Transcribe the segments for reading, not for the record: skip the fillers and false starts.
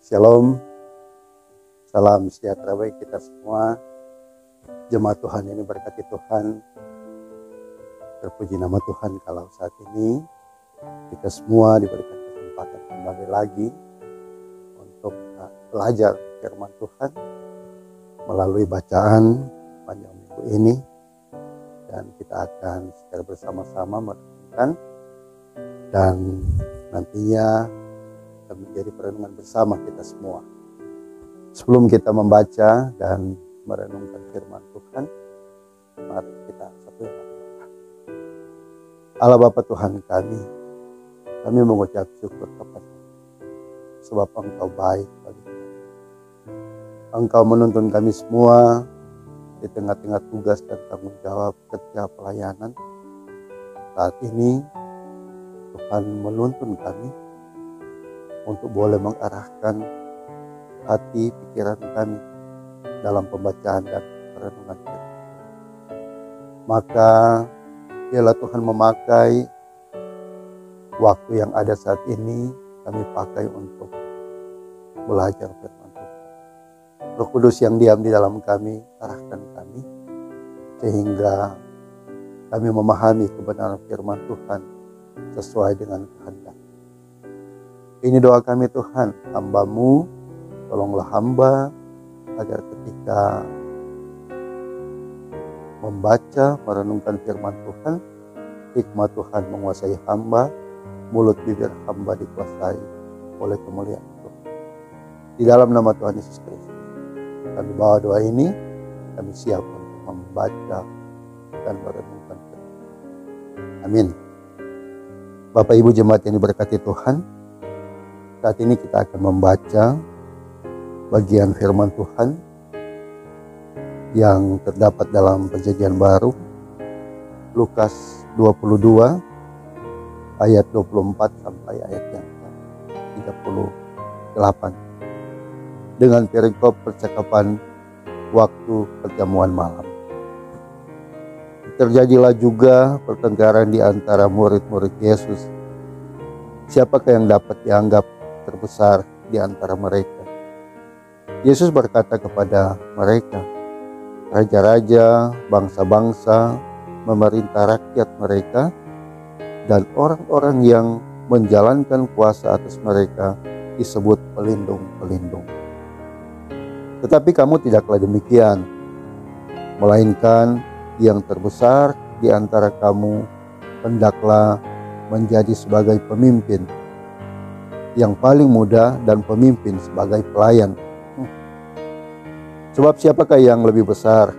Shalom, salam sejahtera bagi kita semua. Jemaat Tuhan ini berkati Tuhan. Terpuji nama Tuhan kalau saat ini kita semua diberikan kesempatan kembali lagi untuk belajar firman Tuhan melalui bacaan panjang minggu ini. Dan kita akan secara bersama-sama merenungkan dan nantinya menjadi perenungan bersama kita semua. Sebelum kita membaca dan merenungkan firman Tuhan, mari kita satukan doa. Allah Bapa Tuhan kami mengucap syukur kepada-Mu, sebab Engkau baik bagi kami. Engkau menuntun kami semua di tengah-tengah tugas dan tanggung jawab kerja pelayanan. Saat ini Tuhan menuntun kami untuk boleh mengarahkan hati pikiran kami dalam pembacaan dan perenungan firman. Maka biarlah Tuhan memakai waktu yang ada saat ini kami pakai untuk belajar firman Tuhan. Roh Kudus yang diam di dalam kami, arahkan kami sehingga kami memahami kebenaran firman Tuhan sesuai dengan kehendak. Ini doa kami Tuhan, hamba-Mu, tolonglah hamba agar ketika membaca, merenungkan firman Tuhan, hikmat Tuhan menguasai hamba, mulut bibir hamba dikuasai oleh kemuliaan Tuhan. Di dalam nama Tuhan Yesus Kristus, kami bawa doa ini, kami siap untuk membaca dan merenungkan firman Tuhan. Amin. Bapak Ibu jemaat yang diberkati Tuhan, saat ini kita akan membaca bagian firman Tuhan yang terdapat dalam Perjanjian Baru, Lukas 22 ayat 24 sampai ayat yang 38 dengan perikop percakapan waktu perjamuan malam. Terjadilah juga pertengkaran di antara murid-murid Yesus. Siapakah yang dapat dianggap terbesar di antara mereka? Yesus berkata kepada mereka, raja-raja, bangsa-bangsa memerintah rakyat mereka, dan orang-orang yang menjalankan kuasa atas mereka disebut pelindung-pelindung. Tetapi kamu tidaklah demikian, melainkan yang terbesar di antara kamu hendaklah menjadi sebagai pemimpin, yang paling muda dan pemimpin sebagai pelayan. Sebab siapakah yang lebih besar,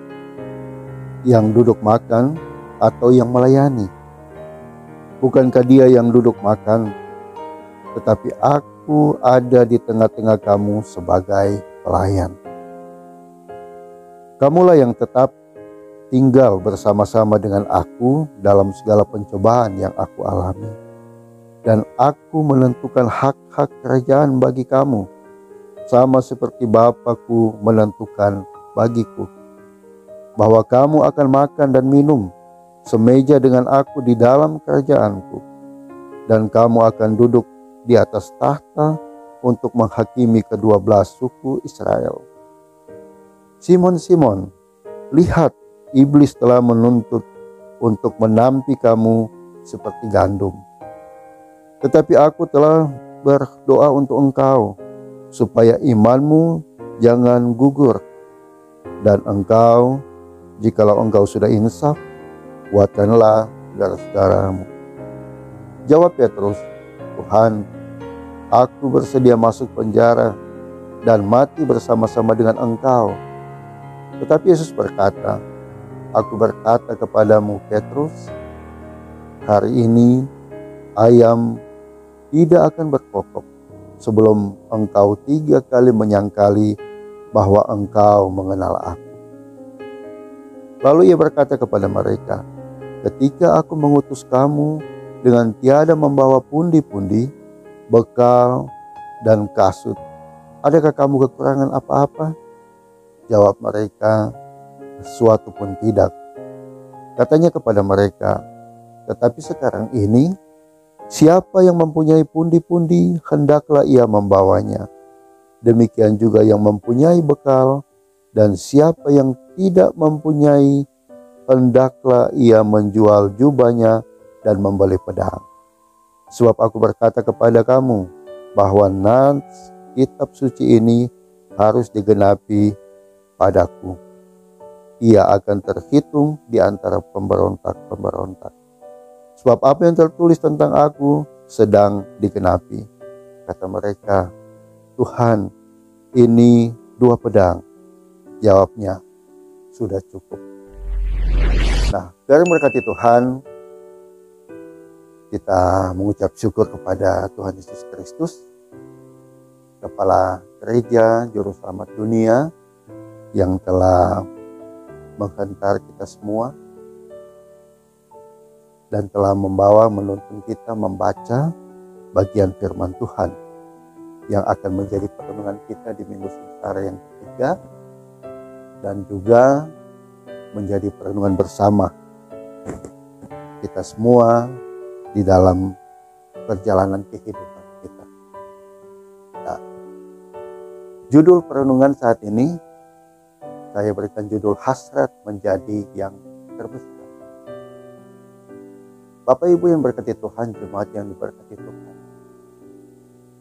yang duduk makan atau yang melayani? Bukankah dia yang duduk makan? Tetapi aku ada di tengah-tengah kamu sebagai pelayan. Kamulah yang tetap tinggal bersama-sama dengan aku dalam segala pencobaan yang aku alami. Dan aku menentukan hak-hak kerajaan bagi kamu, sama seperti Bapakku menentukan bagiku, bahwa kamu akan makan dan minum semeja dengan aku di dalam kerajaanku, dan kamu akan duduk di atas tahta untuk menghakimi ke-12 suku Israel. Simon, Simon, lihat, iblis telah menuntut untuk menampi kamu seperti gandum. Tetapi aku telah berdoa untuk engkau, supaya imanmu jangan gugur. Dan engkau, jikalau engkau sudah insaf, kuatkanlah saudara-saudaramu. Jawab Petrus, Tuhan, aku bersedia masuk penjara dan mati bersama-sama dengan engkau. Tetapi Yesus berkata, aku berkata kepadamu Petrus, hari ini ayam tidak akan berkokok sebelum engkau 3 kali menyangkali bahwa engkau mengenal aku. Lalu ia berkata kepada mereka, ketika aku mengutus kamu dengan tiada membawa pundi-pundi, bekal, dan kasut, adakah kamu kekurangan apa-apa? Jawab mereka, sesuatu pun tidak. Katanya kepada mereka, tetapi sekarang ini, siapa yang mempunyai pundi-pundi, hendaklah ia membawanya. demikian juga yang mempunyai bekal, dan siapa yang tidak mempunyai, hendaklah ia menjual jubahnya dan membeli pedang. Sebab aku berkata kepada kamu, bahwa nas kitab suci ini harus digenapi padaku. Ia akan terhitung di antara pemberontak-pemberontak. Sebab apa yang tertulis tentang aku sedang digenapi. Kata mereka, Tuhan, ini 2 pedang. Jawabnya, sudah cukup. Nah, dari berkati Tuhan, kita mengucap syukur kepada Tuhan Yesus Kristus, Kepala Gereja Juru Selamat Dunia, yang telah menghantar kita semua dan telah menuntun kita membaca bagian firman Tuhan yang akan menjadi pertemuan kita di Minggu Sengsara yang ketiga, dan juga menjadi perenungan bersama kita semua di dalam perjalanan kehidupan kita. Nah, judul perenungan saat ini saya berikan judul hasrat menjadi yang terbesar. Bapak Ibu yang berkati Tuhan, jemaat yang diberkati Tuhan.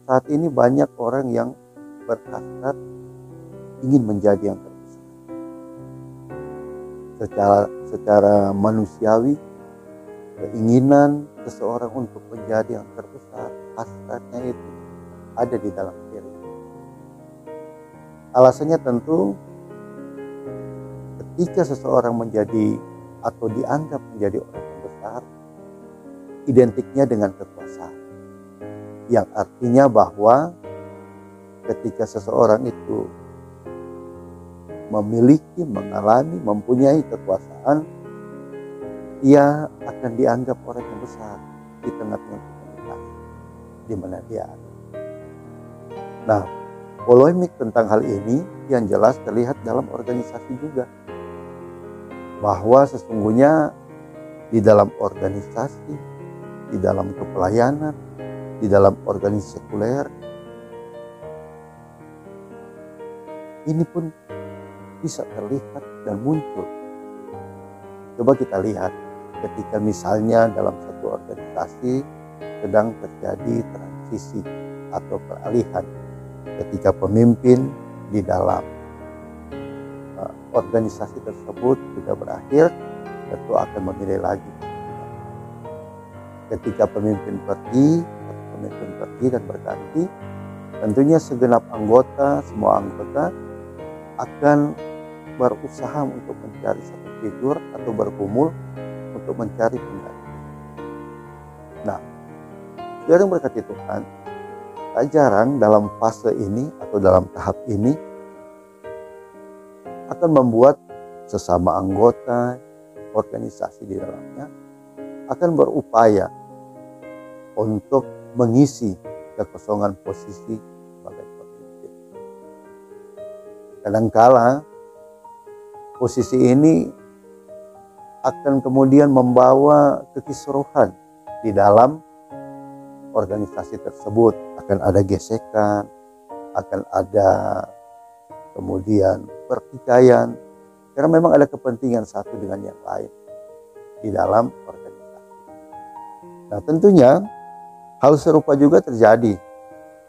Saat ini banyak orang yang berhasrat ingin menjadi yang terbesar. Secara manusiawi, keinginan seseorang untuk menjadi yang terbesar, hasratnya itu ada di dalam diri. Alasannya tentu ketika seseorang menjadi atau dianggap menjadi orang yang besar, identiknya dengan kekuasaan. Yang artinya bahwa ketika seseorang itu memiliki, mengalami, mempunyai kekuasaan, ia akan dianggap orang yang besar di tengah-tengah komunitas di mana dia ada. Nah, polemik tentang hal ini yang jelas terlihat dalam organisasi juga. Bahwa sesungguhnya di dalam organisasi, di dalam kepelayanan, di dalam organisasi sekuler, ini pun bisa terlihat dan muncul. Coba kita lihat ketika misalnya dalam satu organisasi sedang terjadi transisi atau peralihan, ketika pemimpin di dalam organisasi tersebut sudah berakhir, tentu akan memilih lagi. Ketika pemimpin pergi dan berganti, tentunya segenap anggota, semua anggota akan berusaha untuk mencari satu figur atau bergumul untuk mencari pengganti. Nah, saudara yang berkati Tuhan, tak jarang dalam fase ini atau dalam tahap ini akan membuat sesama anggota organisasi di dalamnya akan berupaya untuk mengisi kekosongan posisi sebagai pemimpin. Kadangkala posisi ini akan kemudian membawa kekisruhan di dalam organisasi tersebut. Akan ada gesekan, akan ada kemudian pertikaian, karena memang ada kepentingan satu dengan yang lain di dalam organisasi. Nah, tentunya hal serupa juga terjadi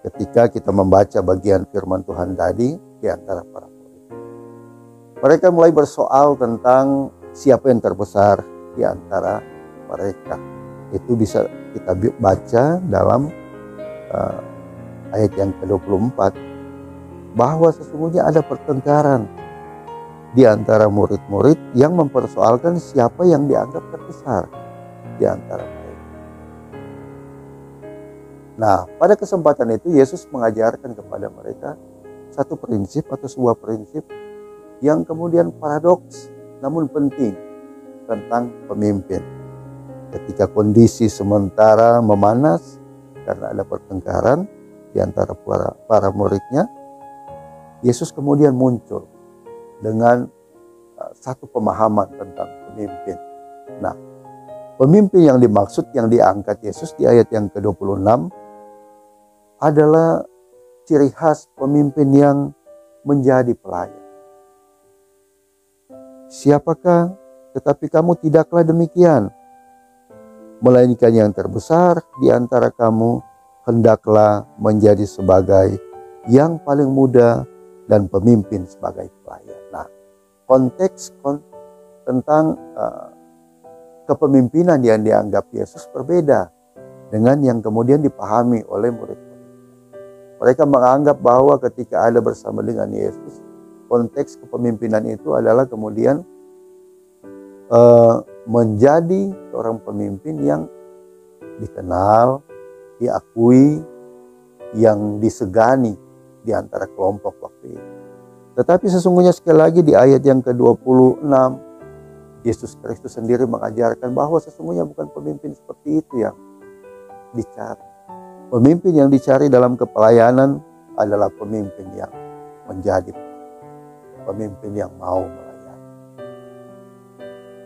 ketika kita membaca bagian firman Tuhan tadi di antara para murid. Mereka mulai bersoal tentang siapa yang terbesar di antara mereka. Itu bisa kita baca dalam ayat yang ke-24. Bahwa sesungguhnya ada pertengkaran di antara murid-murid yang mempersoalkan siapa yang dianggap terbesar di antara mereka. Nah, pada kesempatan itu Yesus mengajarkan kepada mereka satu prinsip atau sebuah prinsip yang kemudian paradoks namun penting tentang pemimpin. Ketika kondisi sementara memanas karena ada pertengkaran di antara para muridnya, Yesus kemudian muncul dengan satu pemahaman tentang pemimpin. Nah, pemimpin yang dimaksud, yang diangkat Yesus di ayat yang ke-26 adalah ciri khas pemimpin yang menjadi pelayan. Siapakah? Tetapi kamu tidaklah demikian. Melainkan yang terbesar di antara kamu hendaklah menjadi sebagai yang paling muda dan pemimpin sebagai pelayan. Nah, konteks tentang kepemimpinan yang dianggap Yesus berbeda dengan yang kemudian dipahami oleh murid-murid. Mereka menganggap bahwa ketika ada bersama dengan Yesus, konteks kepemimpinan itu adalah kemudian menjadi seorang pemimpin yang dikenal, diakui, yang disegani di antara kelompok waktu itu. Tetapi sesungguhnya sekali lagi di ayat yang ke-26, Yesus Kristus sendiri mengajarkan bahwa sesungguhnya bukan pemimpin seperti itu yang dicari. Pemimpin yang dicari dalam kepelayanan adalah pemimpin yang menjadi pemimpin yang mau melayani.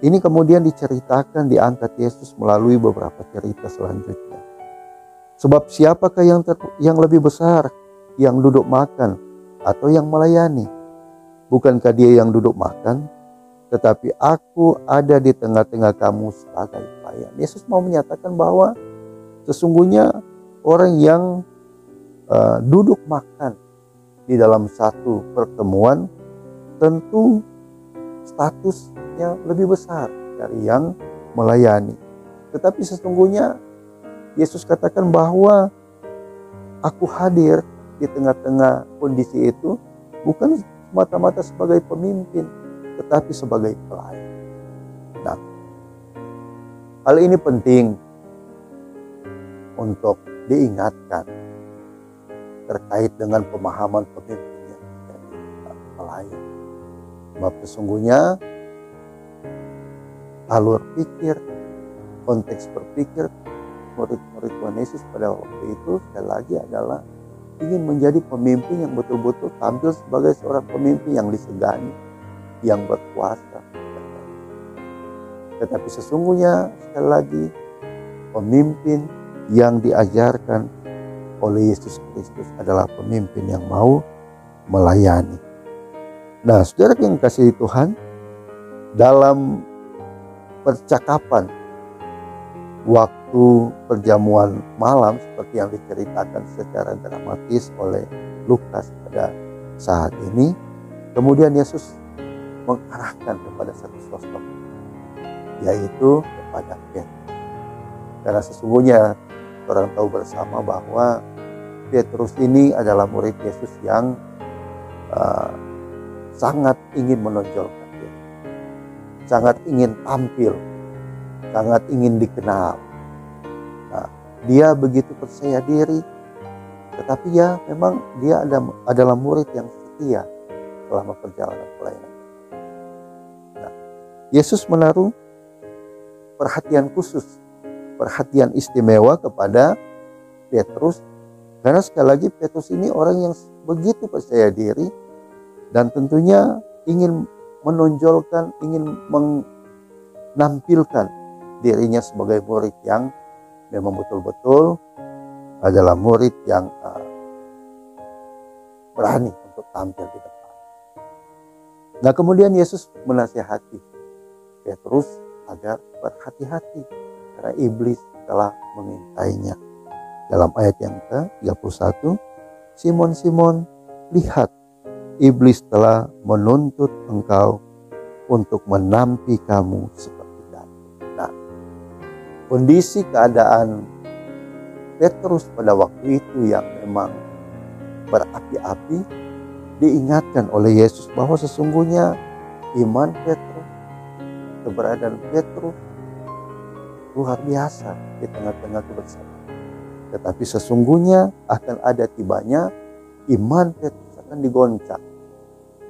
Ini kemudian diceritakan, diangkat Yesus melalui beberapa cerita selanjutnya. Sebab siapakah yang lebih besar, yang duduk makan atau yang melayani? Bukankah dia yang duduk makan? Tetapi aku ada di tengah-tengah kamu sebagai pelayan. Yesus mau menyatakan bahwa sesungguhnya orang yang duduk makan di dalam satu pertemuan tentu statusnya lebih besar dari yang melayani. Tetapi sesungguhnya Yesus katakan bahwa aku hadir di tengah-tengah kondisi itu bukan semata-mata sebagai pemimpin, tetapi sebagai pelayan. Nah, hal ini penting untuk diingatkan terkait dengan pemahaman pemimpin yang menjadi pelayan. Sebab sesungguhnya alur pikir, konteks berpikir murid-murid Tuhan Yesus pada waktu itu sekali lagi adalah ingin menjadi pemimpin yang betul-betul tampil sebagai seorang pemimpin yang disegani, yang berkuasa. Tetapi sesungguhnya sekali lagi pemimpin yang diajarkan oleh Yesus Kristus adalah pemimpin yang mau melayani. Nah, saudara yang kasih Tuhan, dalam percakapan waktu perjamuan malam seperti yang diceritakan secara dramatis oleh Lukas pada saat ini, kemudian Yesus mengarahkan kepada satu sosok, yaitu kepada Petrus. Karena sesungguhnya orang tahu bersama bahwa Petrus ini adalah murid Yesus yang sangat ingin menonjolkan dia, sangat ingin tampil, sangat ingin dikenal. Nah, dia begitu percaya diri, tetapi ya memang dia adalah murid yang setia selama perjalanan pelayanan. Nah, Yesus menaruh perhatian khusus, perhatian istimewa kepada Petrus, karena sekali lagi Petrus ini orang yang begitu percaya diri dan tentunya ingin menonjolkan, ingin menampilkan dirinya sebagai murid yang memang betul-betul adalah murid yang berani untuk tampil di depan. Nah, kemudian Yesus menasihati Petrus agar berhati-hati karena iblis telah mengintainya. Dalam ayat yang ke-31, Simon, Simon, lihat, iblis telah menuntut engkau untuk menampi kamu seperti gandum. Nah, kondisi keadaan Petrus pada waktu itu yang memang berapi-api, diingatkan oleh Yesus bahwa sesungguhnya iman Petrus, keberadaan Petrus luar biasa di tengah-tengah kebersamaan. Tetapi sesungguhnya akan ada tibanya iman Petrus akan digoncang.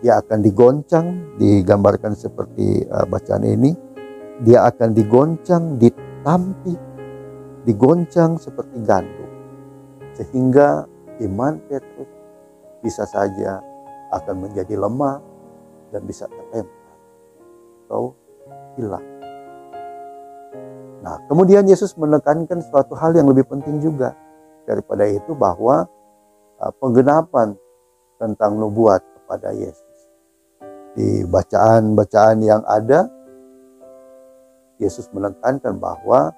Dia akan digoncang, digambarkan seperti bacaan ini. Dia akan digoncang, ditampi, digoncang seperti gandum. Sehingga iman Petrus bisa saja akan menjadi lemah dan bisa terlempar atau hilang. Nah, kemudian Yesus menekankan suatu hal yang lebih penting juga daripada itu, bahwa penggenapan tentang nubuat kepada Yesus. Di bacaan-bacaan yang ada, Yesus menekankan bahwa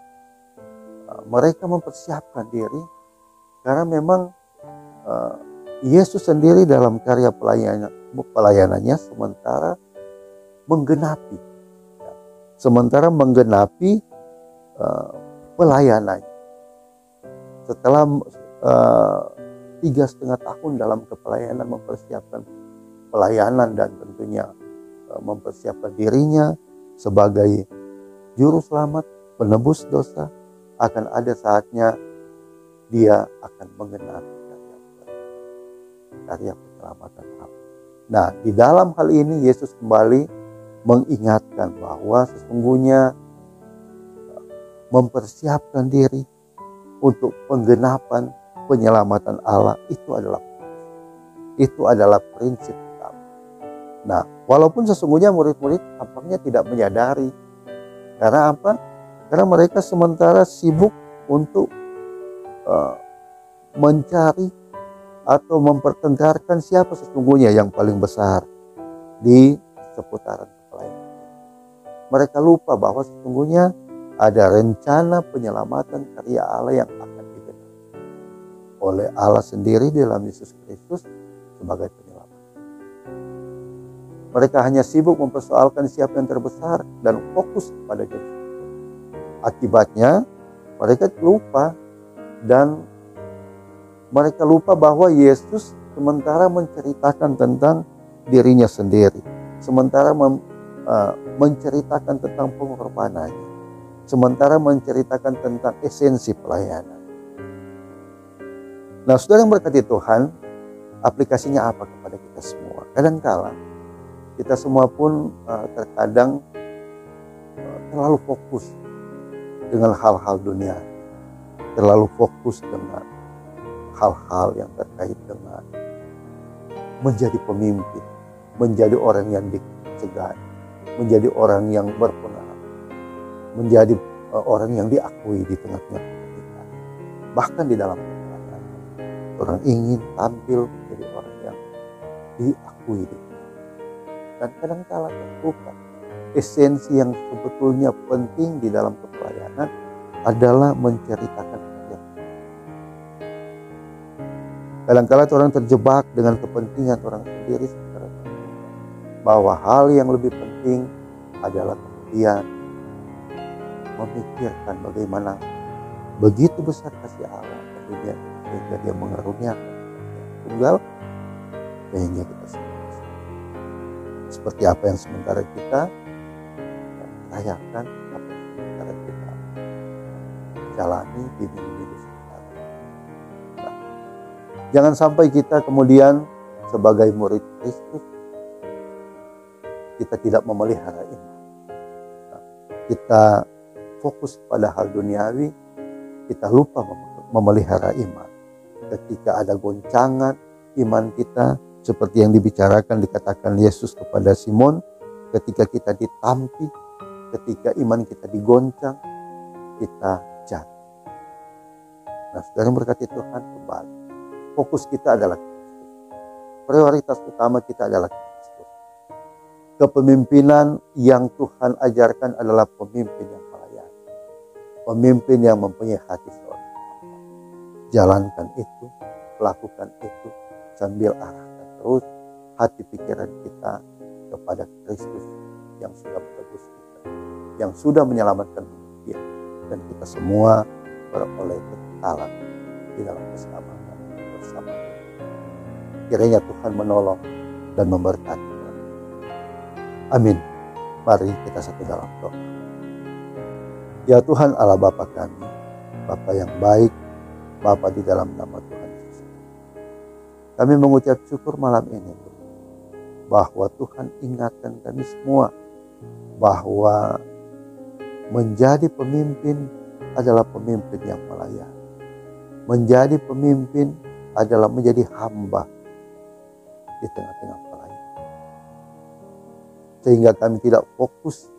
mereka mempersiapkan diri karena memang Yesus sendiri dalam karya pelayanannya sementara menggenapi pelayanannya. Setelah 3,5 tahun dalam kepelayanan mempersiapkan pelayanan dan tentunya mempersiapkan dirinya sebagai juru selamat, penebus dosa, akan ada saatnya dia akan menggenapi karya penyelamatan Allah. Nah, di dalam hal ini Yesus kembali mengingatkan bahwa sesungguhnya mempersiapkan diri untuk penggenapan penyelamatan Allah itu adalah prinsip utama. Nah, walaupun sesungguhnya murid-murid tampaknya tidak menyadari. Karena apa? Karena mereka sementara sibuk untuk mencari atau mempertengkarkan siapa sesungguhnya yang paling besar di seputaran pelayanan. Mereka lupa bahwa sesungguhnya ada rencana penyelamatan karya Allah yang akan digenapi oleh Allah sendiri dalam Yesus Kristus sebagai penyelamat. Mereka hanya sibuk mempersoalkan siapa yang terbesar dan fokus pada Yesus. Akibatnya mereka lupa bahwa Yesus sementara menceritakan tentang dirinya sendiri, sementara menceritakan tentang pengorbanannya, sementara menceritakan tentang esensi pelayanan. Nah, saudara yang berkati Tuhan, aplikasinya apa kepada kita semua? Kadangkala kita semua pun terkadang terlalu fokus dengan hal-hal dunia, terlalu fokus dengan hal-hal yang terkait dengan menjadi pemimpin, menjadi orang yang disegani, menjadi orang yang berpengaruh, menjadi orang yang diakui di tengah-tengah kita. Bahkan di dalam pelayanan, orang ingin tampil menjadi orang yang diakui di tengah. Dan kadang-kala terlupa esensi yang sebetulnya penting di dalam kepelayanan adalah menceritakan karya. Kadang-kala orang terjebak dengan kepentingan orang sendiri secara bahwa hal yang lebih penting adalah kemudian memikirkan bagaimana begitu besar kasih Allah sehingga dia mengaruniakan tunggal sehingga kita semua seperti apa yang sementara kita rayakan, apa yang sementara kita jalani di minggu-minggu sementara. Nah, jangan sampai kita kemudian sebagai murid Kristus kita tidak memelihara iman. Nah, kita fokus pada hal duniawi, kita lupa memelihara iman. Ketika ada goncangan iman kita, seperti yang dikatakan Yesus kepada Simon, ketika kita ditampi, ketika iman kita digoncang, kita jatuh. Nah, saudara berkati Tuhan, kembali fokus kita adalah Kristus. Prioritas utama kita adalah Kristus. Kepemimpinan yang Tuhan ajarkan adalah pemimpin yang melayani, pemimpin yang mempunyai hati seorang hamba. Jalankan itu, lakukan itu sambil arahkan terus hati pikiran kita kepada Kristus yang sudah menebus kita, yang sudah menyelamatkan manusia, dan kita semua beroleh kekekalan di dalam keselamatan bersama. Kiranya Tuhan menolong dan memberkati. Amin. Mari kita satu dalam doa. Ya Tuhan Allah Bapa kami, Bapa yang baik, Bapa di dalam nama Tuhan Yesus, kami mengucap syukur malam ini bahwa Tuhan ingatkan kami semua bahwa menjadi pemimpin adalah pemimpin yang melayani. Menjadi pemimpin adalah menjadi hamba di tengah-tengah pelayanan. Sehingga kami tidak fokus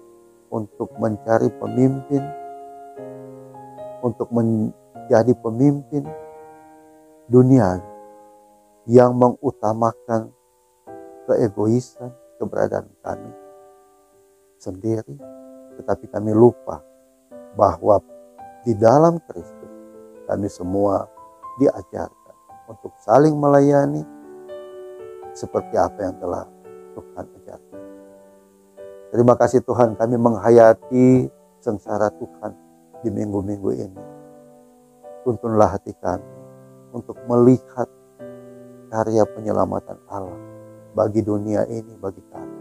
untuk mencari pemimpin, untuk menjadi pemimpin dunia, yang mengutamakan keegoisan, keberadaan kami sendiri, tetapi kami lupa bahwa di dalam Kristus kami semua diajarkan untuk saling melayani seperti apa yang telah Tuhan ajarkan. Terima kasih Tuhan, kami menghayati sengsara Tuhan di minggu-minggu ini. Tuntunlah hati kami untuk melihat karya penyelamatan Allah bagi dunia ini, bagi kami.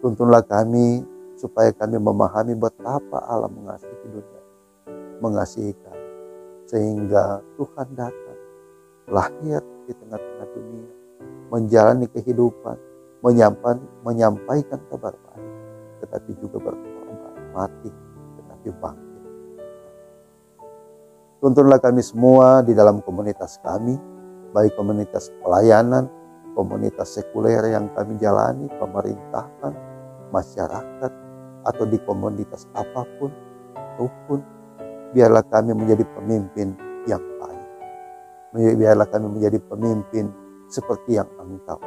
Tuntunlah kami supaya kami memahami betapa Allah mengasihi dunia, mengasihi kami, sehingga Tuhan datang, lahir di tengah-tengah dunia, menjalani kehidupan, menyampaikan kabar baik, tetapi juga berkorban, mati, tetapi bangkit. Tuntunlah kami semua di dalam komunitas kami, baik komunitas pelayanan, komunitas sekuler yang kami jalani, pemerintahan, masyarakat, atau di komunitas apapun, biarlah kami menjadi pemimpin yang baik. Biarlah kami menjadi pemimpin seperti yang Engkau.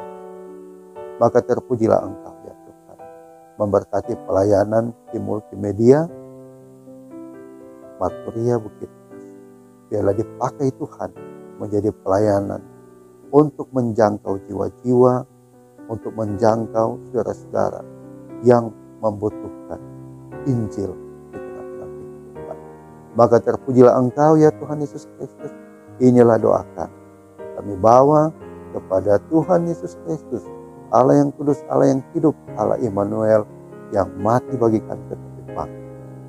Maka terpujilah Engkau ya Tuhan, memberkati pelayanan di multimedia, Marturia Bukit Mas. Biarlah dipakai Tuhan menjadi pelayanan untuk menjangkau jiwa-jiwa, untuk menjangkau saudara-saudara yang membutuhkan Injil di tengah-tengah kehidupan. Maka terpujilah Engkau ya Tuhan Yesus Kristus. Inilah doa kami bawa kepada Tuhan Yesus Kristus, Allah yang kudus, Allah yang hidup, Allah Immanuel yang mati bagi kami tetapi bangkit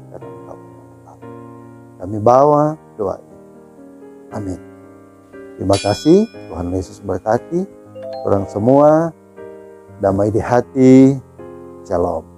dan Engkau Allah. Kami bawa doa ini. Amin. Terima kasih, Tuhan Yesus berkati orang semua. Damai di hati. Shalom.